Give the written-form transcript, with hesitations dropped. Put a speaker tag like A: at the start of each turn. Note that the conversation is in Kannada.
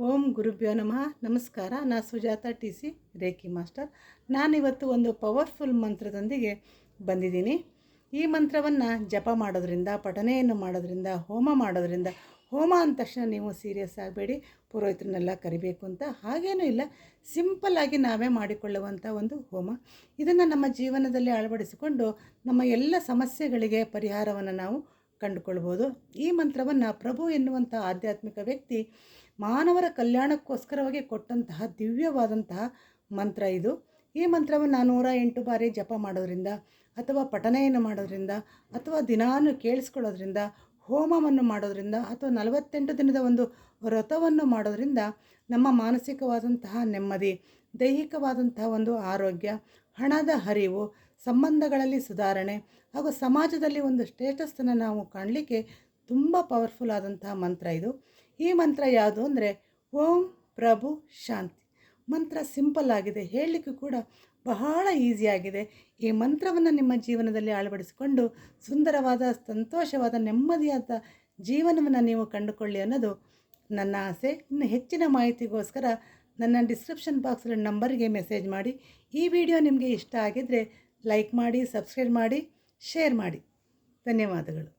A: ಓಂ ಗುರುಭ್ಯೋ ನಮಃ. ನಮಸ್ಕಾರ. ನಾನು ಸುಜಾತ ಟಿ.ಸಿ. Reiki master. ನಾನಿವತ್ತು ಒಂದು ಪವರ್ಫುಲ್ ಮಂತ್ರದೊಂದಿಗೆ ಬಂದಿದ್ದೀನಿ. ಈ ಮಂತ್ರವನ್ನು ಜಪ ಮಾಡೋದ್ರಿಂದ, ಪಠನೆಯನ್ನು ಮಾಡೋದ್ರಿಂದ, ಹೋಮ ಮಾಡೋದ್ರಿಂದ, ಹೋಮ ಅಂದ ತಕ್ಷಣ ನೀವು ಸೀರಿಯಸ್ ಆಗಬೇಡಿ, ಪುರೋಹಿತರನ್ನೆಲ್ಲ ಕರಿಬೇಕು ಅಂತ ಹಾಗೇನೂ ಇಲ್ಲ. ಸಿಂಪಲ್ಲಾಗಿ ನಾವೇ ಮಾಡಿಕೊಳ್ಳುವಂಥ ಒಂದು ಹೋಮ. ಇದನ್ನು ನಮ್ಮ ಜೀವನದಲ್ಲಿ ಅಳವಡಿಸಿಕೊಂಡು ನಮ್ಮ ಎಲ್ಲ ಸಮಸ್ಯೆಗಳಿಗೆ ಪರಿಹಾರವನ್ನು ನಾವು ಕಂಡುಕೊಳ್ಬೋದು. ಈ ಮಂತ್ರವನ್ನು ಪ್ರಭು ಎನ್ನುವಂಥ ಆಧ್ಯಾತ್ಮಿಕ ವ್ಯಕ್ತಿ ಮಾನವರ ಕಲ್ಯಾಣಕ್ಕೋಸ್ಕರವಾಗಿ ಕೊಟ್ಟಂತಹ ದಿವ್ಯವಾದಂತಹ ಮಂತ್ರ ಇದು. ಈ ಮಂತ್ರವನ್ನು 108 ಬಾರಿ ಜಪ ಮಾಡೋದ್ರಿಂದ ಅಥವಾ ಪಠನೆಯನ್ನು ಮಾಡೋದ್ರಿಂದ ಅಥವಾ ದಿನಾನು ಕೇಳಿಸ್ಕೊಳ್ಳೋದ್ರಿಂದ, ಹೋಮವನ್ನು ಮಾಡೋದ್ರಿಂದ ಅಥವಾ 48 ದಿನದ ಒಂದು ವ್ರತವನ್ನು ಮಾಡೋದ್ರಿಂದ ನಮ್ಮ ಮಾನಸಿಕವಾದಂತಹ ನೆಮ್ಮದಿ, ದೈಹಿಕವಾದಂತಹ ಒಂದು ಆರೋಗ್ಯ, ಹಣದ ಹರಿವು, ಸಂಬಂಧಗಳಲ್ಲಿ ಸುಧಾರಣೆ ಹಾಗೂ ಸಮಾಜದಲ್ಲಿ ಒಂದು ಸ್ಟೇಟಸನ್ನು ನಾವು ಕಾಣಲಿಕ್ಕೆ ತುಂಬ ಪವರ್ಫುಲ್ ಆದಂತಹ ಮಂತ್ರ ಇದು. ಈ ಮಂತ್ರ ಯಾವುದು ಅಂದರೆ ಓಂ ಪ್ರಭು ಶಾಂತಿ. ಮಂತ್ರ ಸಿಂಪಲ್ ಆಗಿದೆ, ಹೇಳಲಿಕ್ಕೂ ಕೂಡ ಬಹಳ ಈಸಿಯಾಗಿದೆ. ಈ ಮಂತ್ರವನ್ನು ನಿಮ್ಮ ಜೀವನದಲ್ಲಿ ಅಳವಡಿಸಿಕೊಂಡು ಸುಂದರವಾದ, ಸಂತೋಷವಾದ, ನೆಮ್ಮದಿಯಾದ ಜೀವನವನ್ನು ನೀವು ಕಂಡುಕೊಳ್ಳಿ ಅನ್ನೋದು ನನ್ನ ಆಸೆ. ಇನ್ನು ಹೆಚ್ಚಿನ ಮಾಹಿತಿಗೋಸ್ಕರ ನನ್ನ ಡಿಸ್ಕ್ರಿಪ್ಷನ್ ಬಾಕ್ಸಲ್ಲಿ ನಂಬರ್ಗೆ ಮೆಸೇಜ್ ಮಾಡಿ. ಈ ವಿಡಿಯೋ ನಿಮಗೆ ಇಷ್ಟ ಆಗಿದ್ದರೆ ಲೈಕ್ ಮಾಡಿ, ಸಬ್ಸ್ಕ್ರೈಬ್ ಮಾಡಿ, ಶೇರ್ ಮಾಡಿ. ಧನ್ಯವಾದಗಳು.